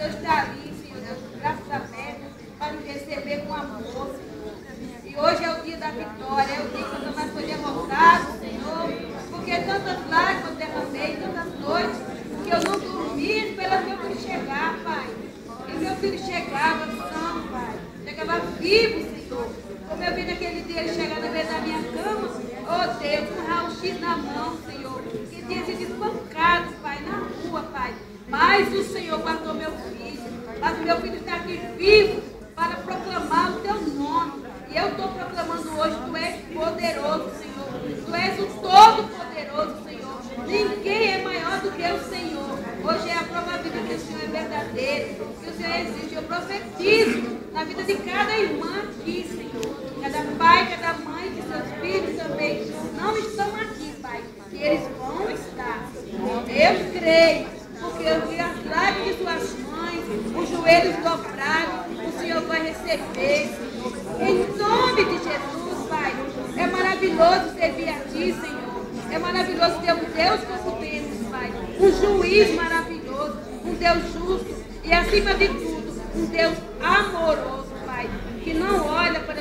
Senhor está ali, Senhor Deus, com braços abertos, para nos receber com amor, Senhor. E hoje é o dia da vitória, é o dia que Satanás foi derrotado, Senhor, porque tantas lágrimas derramei, tantas noites, que eu não dormi esperando meu filho chegar, Pai. E meu filho chegava são, Pai. Chegava vivo, Senhor. Como eu vi naquele dia ele chegar na beira da minha cama, oh Deus, com um raio-x na mão, Senhor, que tinha sido espancado, Pai, na rua, Pai. Mas o Senhor guardou meu filho. Mas o meu filho está aqui vivo para proclamar o teu nome. E eu estou proclamando hoje, tu és poderoso, Senhor. Tu és o todo-poderoso, Senhor. Ninguém é maior do que o Senhor. Hoje é a prova viva que o Senhor é verdadeiro, que o Senhor existe. Eu profetizo na vida de cada irmã aqui, Senhor. Cada pai, cada mãe, que seus filhos também não estão aqui, Pai. Que eles vão estar. Eu creio, porque eu vi as lágrimas de suas mães, os joelhos dobrados, o Senhor vai receber, Senhor. Em nome de Jesus, Pai. É maravilhoso servir a Ti, Senhor. É maravilhoso ter um Deus como temos, Pai. Um juiz maravilhoso, um Deus justo e, acima de tudo, um Deus amoroso, Pai. Que não olha para